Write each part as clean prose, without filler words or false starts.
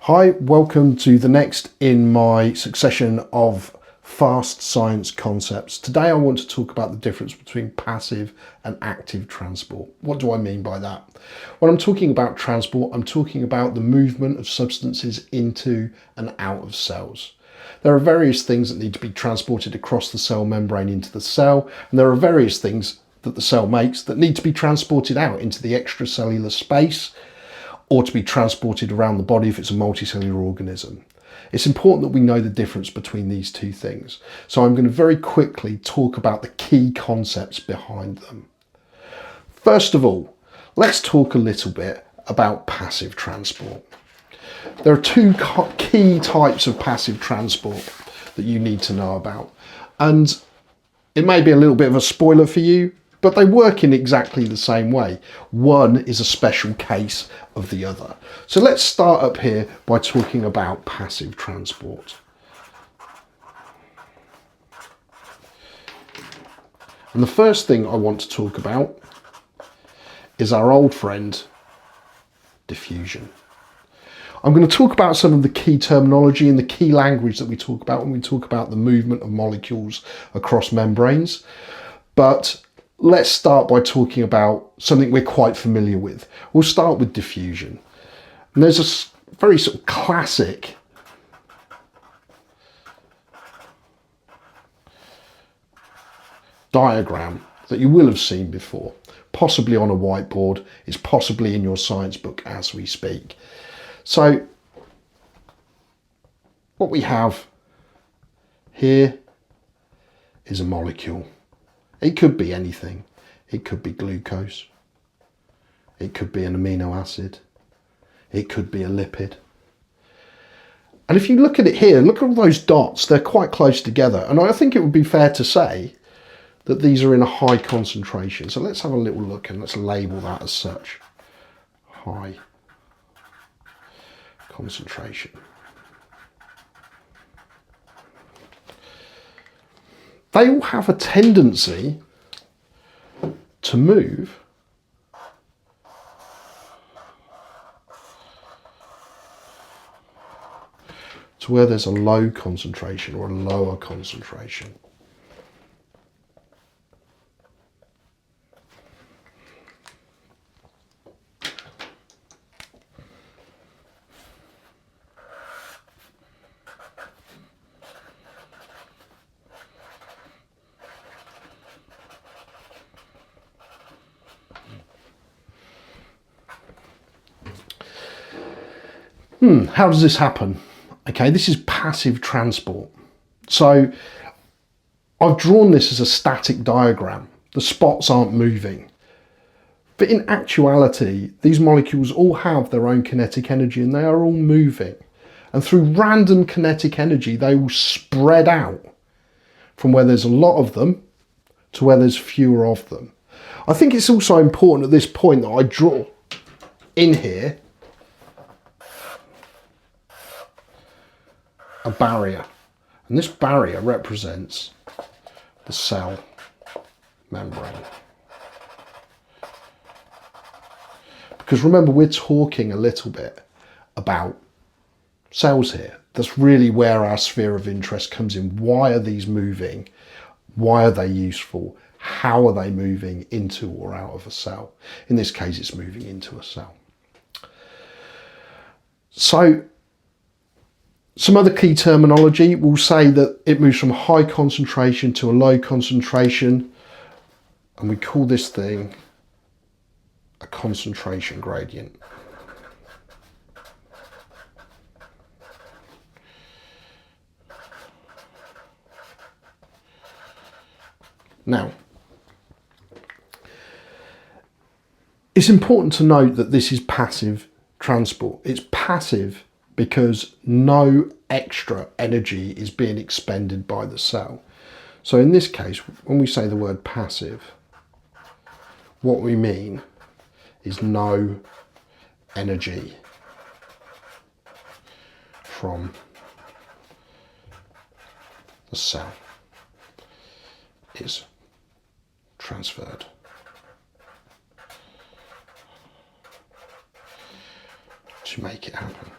Hi, welcome to the next in my succession of fast science concepts. Today I want to talk about the difference between passive and active transport. What do I mean by that? When I'm talking about transport, I'm talking about the movement of substances into and out of cells. There are various things that need to be transported across the cell membrane into the cell, and there are various things that the cell makes that need to be transported out into the extracellular space or to be transported around the body if it's a multicellular organism. It's important that we know the difference between these two things. So I'm going to very quickly talk about the key concepts behind them. First of all, let's talk a little bit about passive transport. There are two key types of passive transport that you need to know about. And it may be a little bit of a spoiler for you, but they work in exactly the same way. One is a special case of the other. So let's start up here by talking about passive transport. And the first thing I want to talk about is our old friend, diffusion. I'm going to talk about some of the key terminology and the key language that we talk about when we talk about the movement of molecules across membranes. But let's start by talking about something we're quite familiar with. We'll start with diffusion. And there's a very sort of classic diagram that you will have seen before, possibly on a whiteboard. It's possibly in your science book as we speak. So what we have here is a molecule. It could be anything. It could be glucose. It could be an amino acid. It could be a lipid. And if you look at it here, look at all those dots, they're quite close together. And I think it would be fair to say that these are in a high concentration. So let's have a little look and let's label that as such. High concentration. They all have a tendency to move to where there's a low concentration or a lower concentration. How does this happen? Okay, this is passive transport. So I've drawn this as a static diagram. The spots aren't moving. But in actuality, these molecules all have their own kinetic energy and they are all moving. And through random kinetic energy, they will spread out from where there's a lot of them to where there's fewer of them. I think it's also important at this point that I draw in here a barrier, and this barrier represents the cell membrane. Because remember, we're talking a little bit about cells here. That's really where our sphere of interest comes in. Why are these moving? Why are they useful? How are they moving into or out of a cell? In this case, it's moving into a cell. So some other key terminology will say that it moves from high concentration to a low concentration, and we call this thing a concentration gradient. Now, it's important to note that this is passive transport. It's passive because no extra energy is being expended by the cell. So in this case, when we say the word passive, what we mean is no energy from the cell is transferred. To make it happen.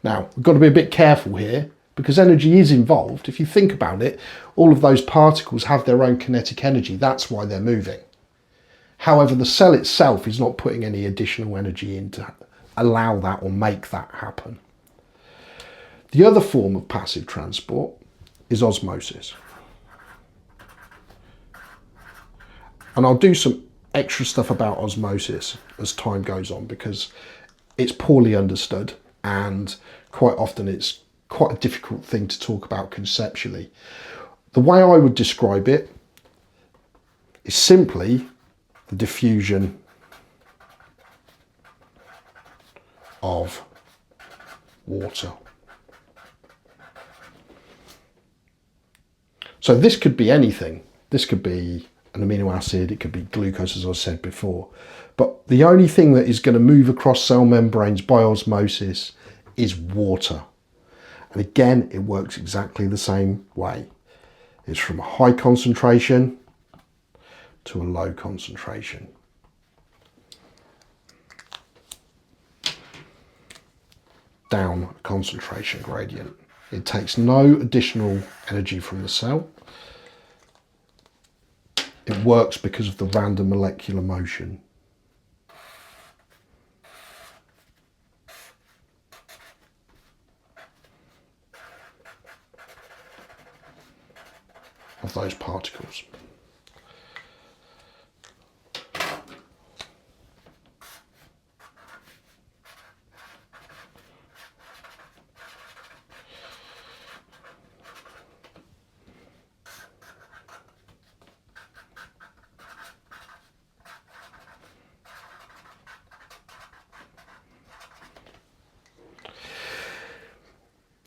Now, we've got to be a bit careful here because energy is involved. If you think about it, all of those particles have their own kinetic energy. That's why they're moving. However, the cell itself is not putting any additional energy in to allow that or make that happen. The other form of passive transport is osmosis. And I'll do some extra stuff about osmosis as time goes on because it's poorly understood and quite often it's quite a difficult thing to talk about conceptually. The way I would describe it is simply the diffusion of water. So this could be anything. This could be an amino acid, it could be glucose, as I said before. But the only thing that is going to move across cell membranes by osmosis is water. And again, it works exactly the same way. It's from a high concentration to a low concentration. Down a concentration gradient. It takes no additional energy from the cell. It works because of the random molecular motion. Of those particles.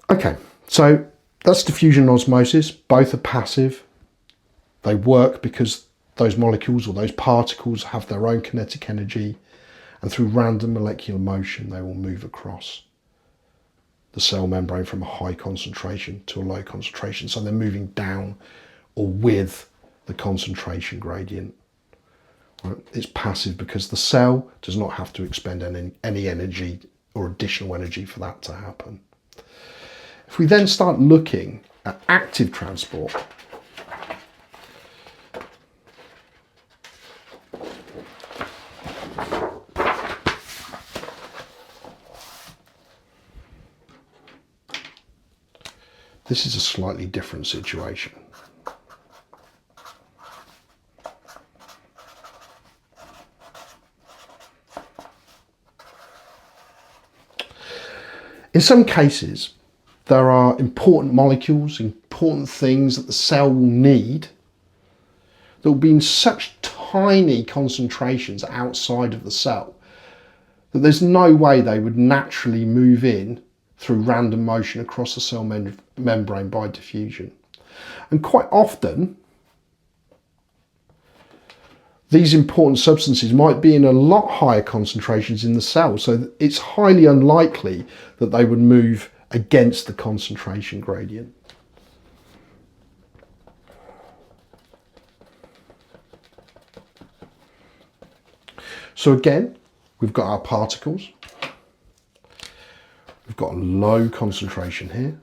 Okay, so that's diffusion and osmosis. Both are passive. They work because those molecules or those particles have their own kinetic energy, and through random molecular motion they will move across the cell membrane from a high concentration to a low concentration. So they're moving down or with the concentration gradient. Right? It's passive because the cell does not have to expend any energy or additional energy for that to happen. If we then start looking at active transport, this is a slightly different situation. In some cases, there are important molecules, important things that the cell will need that will be in such tiny concentrations outside of the cell that there's no way they would naturally move in through random motion across the cell membrane by diffusion. And quite often, these important substances might be in a lot higher concentrations in the cell, so it's highly unlikely that they would move against the concentration gradient. So again, we've got our particles. We've got a low concentration here.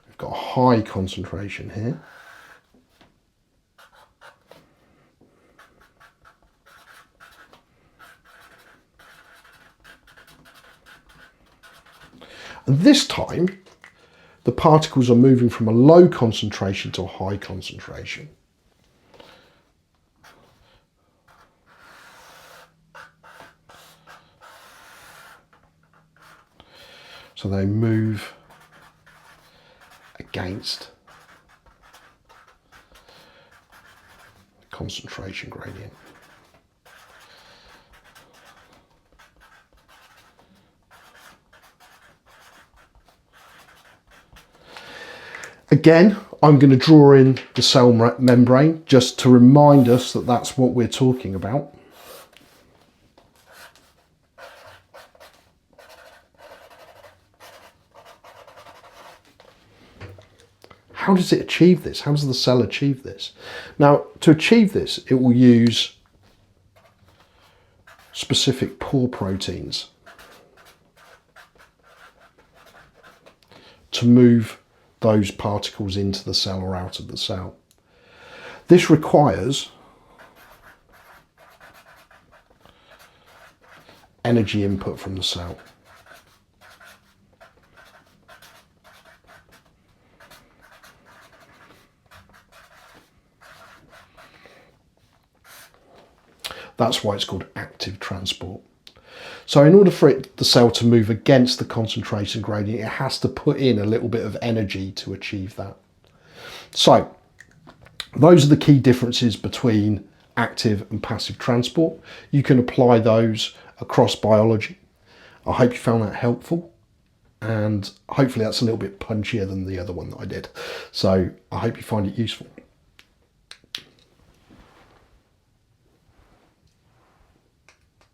We've got a high concentration here. And this time, the particles are moving from a low concentration to a high concentration. So they move against the concentration gradient. Again, I'm going to draw in the cell membrane just to remind us that that's what we're talking about. How does it achieve this? How does the cell achieve this? Now, to achieve this, it will use specific pore proteins to move those particles into the cell or out of the cell. This requires energy input from the cell. That's why it's called active transport. So in order for the cell to move against the concentration gradient, it has to put in a little bit of energy to achieve that. So those are the key differences between active and passive transport. You can apply those across biology. I hope you found that helpful, and hopefully that's a little bit punchier than the other one that I did. So I hope you find it useful.